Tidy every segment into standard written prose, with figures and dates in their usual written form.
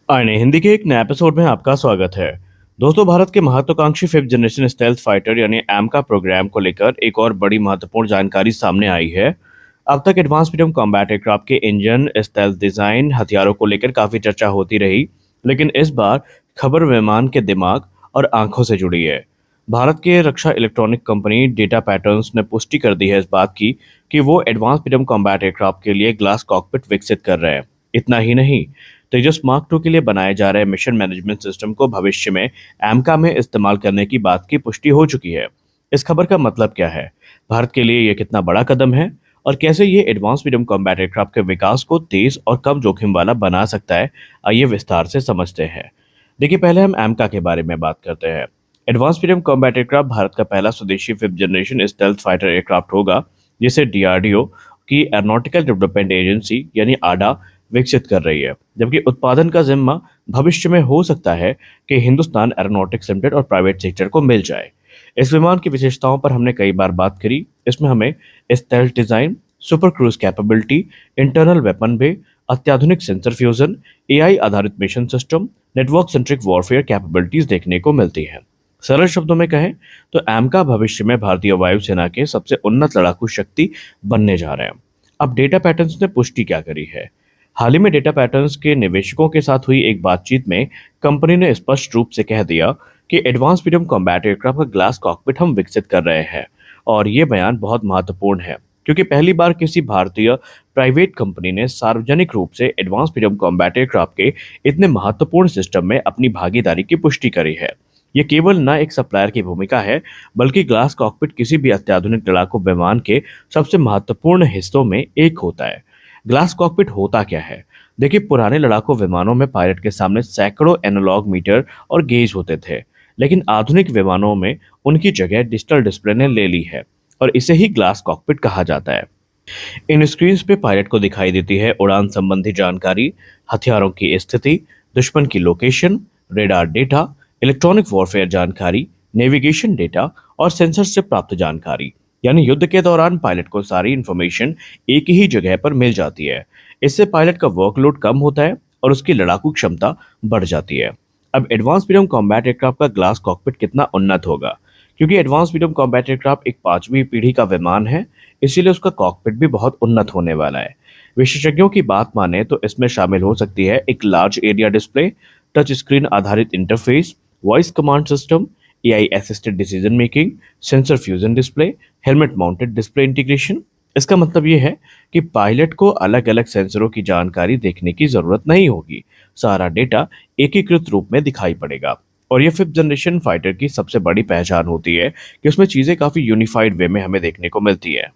आईने हिंदी के एक नए एपिसोड में आपका स्वागत है। दोस्तों, भारत के महत्वाकांक्षी फिफ्थ जनरेशन स्टेल्थ फाइटर यानी एमका प्रोग्राम को लेकर एक और बड़ी महत्वपूर्ण जानकारी सामने आई है। अब तक एडवांस मीडियम कॉम्बैट एयरक्राफ्ट के इंजन, स्टेल्थ डिजाइन, हथियारों को लेकर काफी चर्चा होती रही, लेकिन इस बार खबर विमान के दिमाग और आंखों से जुड़ी है। भारत के रक्षा इलेक्ट्रॉनिक कंपनी डेटा पैटर्न्स ने पुष्टि कर दी है इस बात की कि वो एडवांस मीडियम कॉम्बैट एयरक्राफ्ट के लिए ग्लास कॉकपिट विकसित कर रहे हैं। इतना ही नहीं, तेजस मार्क टू के लिए बनाए जा रहे मिशन मैनेजमेंट सिस्टम को भविष्य में एमका में इस्तेमाल करने की बात की पुष्टि हो चुकी है। इस खबर का मतलब क्या है, भारत के लिए यह कितना बड़ा कदम है और कैसे ये एडवांस मीडियम कॉम्बैट एयरक्राफ्ट के विकास को तेज और कम जोखिम वाला बना सकता है, आइए विस्तार से समझते हैं। देखिए, पहले हम एमका के बारे में बात करते हैं। Advance medium combat aircraft Bharat का पहला स्वदेशी fifth generation stealth fighter aircraft होगा, जिसे डीआरडीओ की एरोनॉटिकल डेवलपमेंट एजेंसी यानी आडा विकसित कर रही है, जबकि उत्पादन का जिम्मा भविष्य में हो सकता है कि हिंदुस्तान एरोनॉटिक्स लिमिटेड और प्राइवेट सेक्टर को मिल जाए। इस विमान की विशेषताओं पर हमने कई बार बात करी। इसमें हमें stealth design, super cruise capability, internal weapon bay, अत्याधुनिक सेंसर फ्यूजन, एआई आधारित mission system, network centric warfare capabilities देखने को मिलती हैं। सरल शब्दों में कहें तो एमका भविष्य में भारतीय वायुसेना के सबसे उन्नत लड़ाकू शक्ति बनने जा रहे हैं। अब डेटा पैटर्न्स ने पुष्टि क्या करी है। हाल ही में डेटा पैटर्न्स के निवेशकों के साथ हुई एक बातचीत में कंपनी ने स्पष्ट रूप से कह दिया कि एडवांस मीडियम कॉम्बैट एयरक्राफ्ट का ग्लास कॉकपिट हम विकसित कर रहे हैं। और ये बयान बहुत महत्वपूर्ण है, क्योंकि पहली बार किसी भारतीय प्राइवेट कंपनी ने सार्वजनिक रूप से एडवांस मीडियम कॉम्बैट एयरक्राफ्ट के इतने महत्वपूर्ण सिस्टम में अपनी भागीदारी की पुष्टि करी है। ये केवल न एक सप्लायर की भूमिका है, बल्कि ग्लास कॉकपिट किसी भी अत्याधुनिक लड़ाकू विमान के सबसे महत्वपूर्ण हिस्सों में एक होता है। ग्लास कॉकपिट होता क्या है? देखिए, पुराने लड़ाकू विमानों में पायलट के सामने सैकड़ों एनालॉग मीटर और गेज होते थे, लेकिन आधुनिक विमानों में उनकी जगह डिजिटल डिस्प्ले ने ले ली है और इसे ही ग्लास कॉकपिट कहा जाता है। इन स्क्रीन्स पे पायलट को दिखाई देती है उड़ान संबंधी जानकारी, हथियारों की स्थिति, दुश्मन की location, radar data, electronic warfare जानकारी, नेविगेशन डेटा और सेंसर से प्राप्त जानकारी। यानी युद्ध के दौरान पायलट को सारी इंफॉर्मेशन एक ही जगह पर मिल जाती है। इससे पायलट का वर्कलोड कम होता है और उसकी लड़ाकू क्षमता बढ़ जाती है। अब एडवांस मीडियम कॉम्बैट एयरक्राफ्ट का ग्लास कॉकपिट कितना उन्नत होगा, क्योंकि एडवांस मीडियम कॉम्बैट एयरक्राफ्ट एक 5वीं पीढ़ी का विमान है, इसीलिए उसका कॉकपिट भी बहुत उन्नत होने वाला है। विशेषज्ञों की बात माने तो इसमें शामिल हो सकती है एक large area display, touch screen आधारित interface, voice command system, AI assisted decision making, sensor fusion display, helmet mounted display integration. इसका मतलब ये है कि पायलट को अलग अलग सेंसरों की जानकारी देखने की जरूरत नहीं होगी। सारा डेटा एकीकृत रूप में दिखाई पड़ेगा। और ये फिफ्थ जनरेशन फाइटर की सबसे बड़ी पहचान होती है कि उसमें चीजें काफी यूनिफाइड वे में हमें देखने को मिलती है।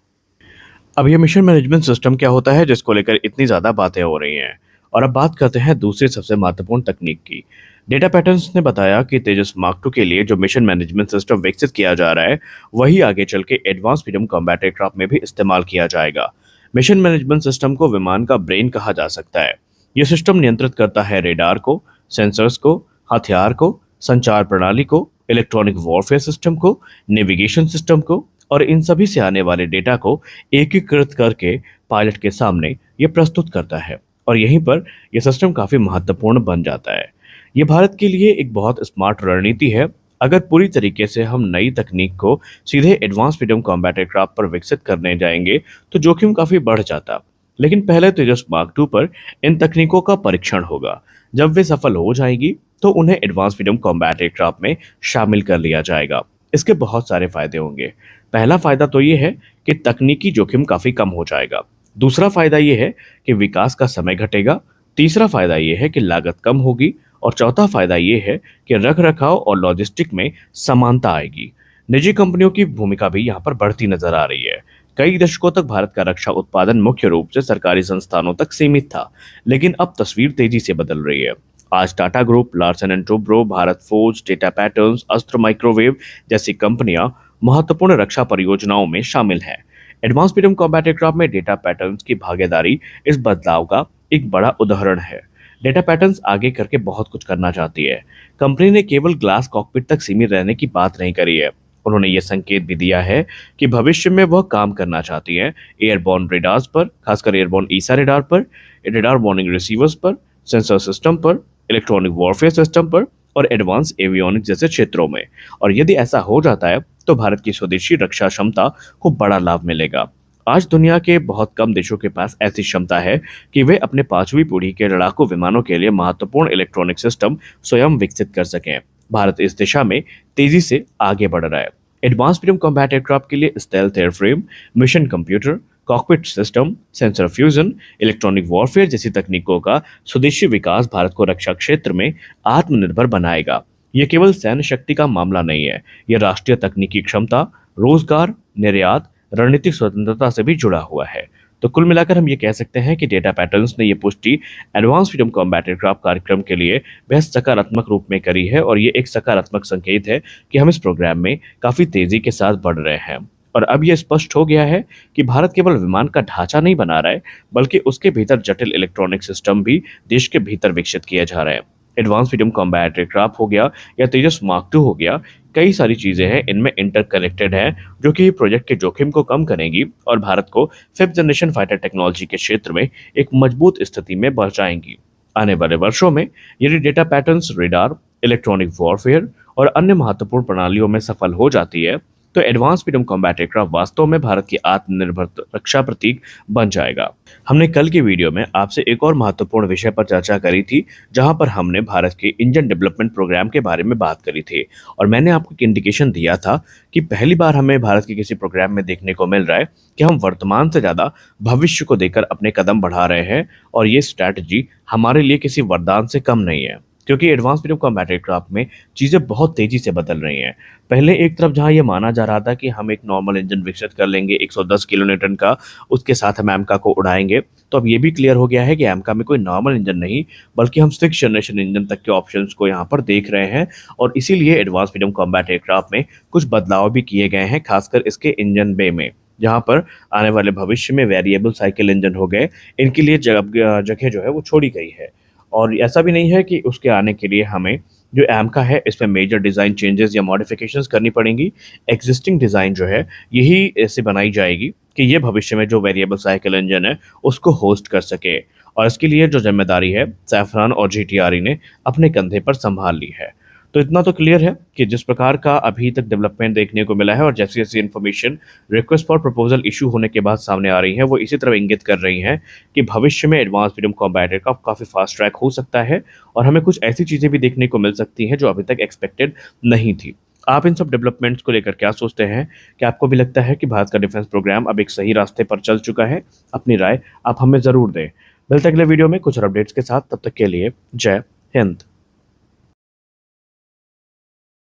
अब ये मिशन मैनेजमेंट सिस्टम क्या होता है जिसको लेकर इतनी ज्यादा बातें हो रही हैं। और अब बात करते हैं दूसरी सबसे महत्वपूर्ण तकनीक की। डेटा पैटर्न्स ने बताया कि तेजस मार्क टू के लिए जो मिशन मैनेजमेंट सिस्टम विकसित किया जा रहा है, वही आगे चल के एडवांस मीडियम कॉम्बैट एयरक्राफ्ट में भी इस्तेमाल किया जाएगा। मिशन मैनेजमेंट सिस्टम को विमान का ब्रेन कहा जा सकता है। यह सिस्टम नियंत्रित करता है रेडार को, सेंसर्स को, हथियार को, संचार प्रणाली को, इलेक्ट्रॉनिक वॉरफेयर सिस्टम को, नेविगेशन सिस्टम को, और इन सभी से आने वाले डेटा को एकीकृत करके पायलट के सामने ये प्रस्तुत करता है। और यहीं पर यह सिस्टम काफी महत्वपूर्ण बन जाता है। ये भारत के लिए एक बहुत स्मार्ट रणनीति है। अगर पूरी तरीके से हम नई तकनीक को सीधे एडवांस मीडियम कॉम्बैट एयरक्राफ्ट पर विकसित करने जाएंगे तो जोखिम काफी बढ़ जाता। लेकिन पहले तेजस मार्क टू पर इन तकनीकों का परीक्षण होगा। जब वे सफल हो जाएंगी तो उन्हें एडवांस मीडियम कॉम्बैट एयरक्राफ्ट में शामिल कर लिया जाएगा। इसके बहुत सारे फायदे होंगे। पहला फायदा तो ये है कि तकनीकी जोखिम काफी कम हो जाएगा। दूसरा फायदा ये है कि विकास का समय घटेगा। तीसरा फायदा ये है कि लागत कम होगी। और चौथा फायदा ये है कि रख रखाव और लॉजिस्टिक में समानता आएगी। निजी कंपनियों की भूमिका भी यहाँ पर बढ़ती नजर आ रही है। कई दशकों तक भारत का रक्षा उत्पादन मुख्य रूप से सरकारी संस्थानों तक सीमित था, लेकिन अब तस्वीर तेजी से बदल रही है। आज Tata group, Larsen and Toubro, Bharat forge, data patterns, अस्त्र माइक्रोवेव जैसी कंपनियां महत्वपूर्ण रक्षा परियोजनाओं में शामिल हैं। एडवांस मीडियम कॉम्बैट एयरक्राफ्ट में डेटा पैटर्न्स की भागीदारी इस बदलाव का एक बड़ा उदाहरण है। डेटा पैटर्न्स आगे करके बहुत कुछ करना चाहती है। कंपनी ने केवल ग्लास कॉकपिट तक सीमित रहने की बात नहीं करी है। उन्होंने ये संकेत भी दिया है कि भविष्य में वह काम करना चाहती है एयरबॉर्न रेडार्स पर, खासकर एयरबॉर्न ईसा रेडार पर, रेडार वार्निंग रिसीवर्स पर, सेंसर सिस्टम पर इलेक्ट्रॉनिक वॉरफेयर सिस्टम पर और एडवांस एवियोनिक्स जैसे क्षेत्रों में। और यदि ऐसा हो जाता है तो भारत की स्वदेशी रक्षा क्षमता को बड़ा लाभ मिलेगा। आज दुनिया के बहुत कम देशों के पास ऐसी क्षमता है कि वे अपने 5वीं पीढ़ी के लड़ाकू विमानों के लिए महत्वपूर्ण इलेक्ट्रॉनिक सिस्टम स्वयं विकसित कर सकें। भारत इस दिशा में तेजी से आगे बढ़ रहा है। एडवांस मीडियम कॉम्बैट एयरक्राफ्ट के लिए stealth airframe, mission computer, cockpit system, sensor fusion, electronic warfare जैसी तकनीकों का स्वदेशी विकास भारत को रक्षा क्षेत्र में आत्मनिर्भर बनाएगा। यह केवल सैन्य शक्ति का मामला नहीं है, यह राष्ट्रीय तकनीकी क्षमता, रोजगार, निर्यात, रणनीतिक स्वतंत्रता से भी जुड़ा हुआ है। तो कुल मिलाकर हम ये कह सकते हैं कि डेटा पैटर्न्स ने ये पुष्टि एडवांस फ्रीडम कॉम्बैट एयरक्राफ्ट कार्यक्रम के लिए बेहद सकारात्मक रूप में करी है, और ये एक सकारात्मक संकेत है कि हम इस प्रोग्राम में काफी तेजी के साथ बढ़ रहे हैं। और अब यह स्पष्ट हो गया है कि भारत केवल विमान का ढांचा नहीं बना रहा है, बल्कि उसके भीतर जटिल इलेक्ट्रॉनिक सिस्टम भी देश के भीतर विकसित किया जा रहा है। एडवांस फ्रीडम कॉम्बैट एयरक्राफ्ट हो गया या तेजस मार्क 2 हो गया, कई सारी चीजें हैं, इनमें इंटरकनेक्टेड है, जो कि प्रोजेक्ट के जोखिम को कम करेंगी और भारत को 5th जनरेशन फाइटर टेक्नोलॉजी के क्षेत्र में एक मजबूत स्थिति में पहुंचाएंगी। आने वाले वर्षों में यदि data patterns, radar, electronic warfare और अन्य महत्वपूर्ण प्रणालियों में सफल हो जाती है तो एडवांस मीडियम कॉम्बैट एयरक्राफ्ट वास्तव में भारत की आत्मनिर्भर रक्षा प्रतीक बन जाएगा। हमने कल की वीडियो में आपसे एक और महत्वपूर्ण विषय पर चर्चा करी थी, जहां पर हमने भारत के इंजन डेवलपमेंट प्रोग्राम के बारे में बात करी थी, और मैंने आपको एक इंडिकेशन दिया था कि पहली बार हमें भारत के किसी प्रोग्राम में देखने को मिल रहा है कि हम वर्तमान से ज्यादा भविष्य को देकर अपने कदम बढ़ा रहे हैं, और ये स्ट्रैटेजी हमारे लिए किसी वरदान से कम नहीं है, क्योंकि एडवांस मीडियम कॉम्बैट एयरक्राफ्ट में चीज़ें बहुत तेजी से बदल रही हैं। पहले एक तरफ जहां ये माना जा रहा था कि हम एक नॉर्मल इंजन विकसित कर लेंगे 110 किलो न्यूटन का, उसके साथ हम एमका को उड़ाएंगे, तो अब ये भी क्लियर हो गया है कि एमका में कोई नॉर्मल इंजन नहीं, बल्कि हम 6th जनरेशन इंजन तक के ऑप्शंस को यहाँ पर देख रहे हैं। और इसीलिए एडवांस मीडियम कॉम्बैट एयरक्राफ्ट में कुछ बदलाव भी किए गए हैं, खासकर इसके इंजन बे में, जहाँ पर आने वाले भविष्य में वेरिएबल साइकिल इंजन हो गए, इनके लिए जगह जो है वो छोड़ी गई है। और ऐसा भी नहीं है कि उसके आने के लिए हमें जो एमका है इसमें मेजर डिज़ाइन चेंजेस या मॉडिफिकेशंस करनी पड़ेंगी। एग्जिस्टिंग डिज़ाइन जो है यही ऐसे बनाई जाएगी कि ये भविष्य में जो वेरिएबल साइकिल इंजन है उसको होस्ट कर सके, और इसके लिए जो जिम्मेदारी है सैफरान और जीटीआरई ने अपने कंधे पर संभाल ली है। तो इतना तो क्लियर है कि जिस प्रकार का अभी तक डेवलपमेंट देखने को मिला है और जैसी जैसी information request for proposal issue होने के बाद सामने आ रही है, वो इसी तरह इंगित कर रही हैं कि भविष्य में एडवांस मीडियम कॉम्बैट एयरक्राफ्ट काफ़ी फास्ट ट्रैक हो सकता है, और हमें कुछ ऐसी चीज़ें भी देखने को मिल सकती हैं जो अभी तक एक्सपेक्टेड नहीं थी। आप इन सब डेवलपमेंट्स को लेकर क्या सोचते हैं? क्या आपको भी लगता है कि भारत का डिफेंस प्रोग्राम अब एक सही रास्ते पर चल चुका है? अपनी राय आप हमें ज़रूर दें। मिलते हैं अगले वीडियो में कुछ और अपडेट्स के साथ, तब तक के लिए जय हिंद।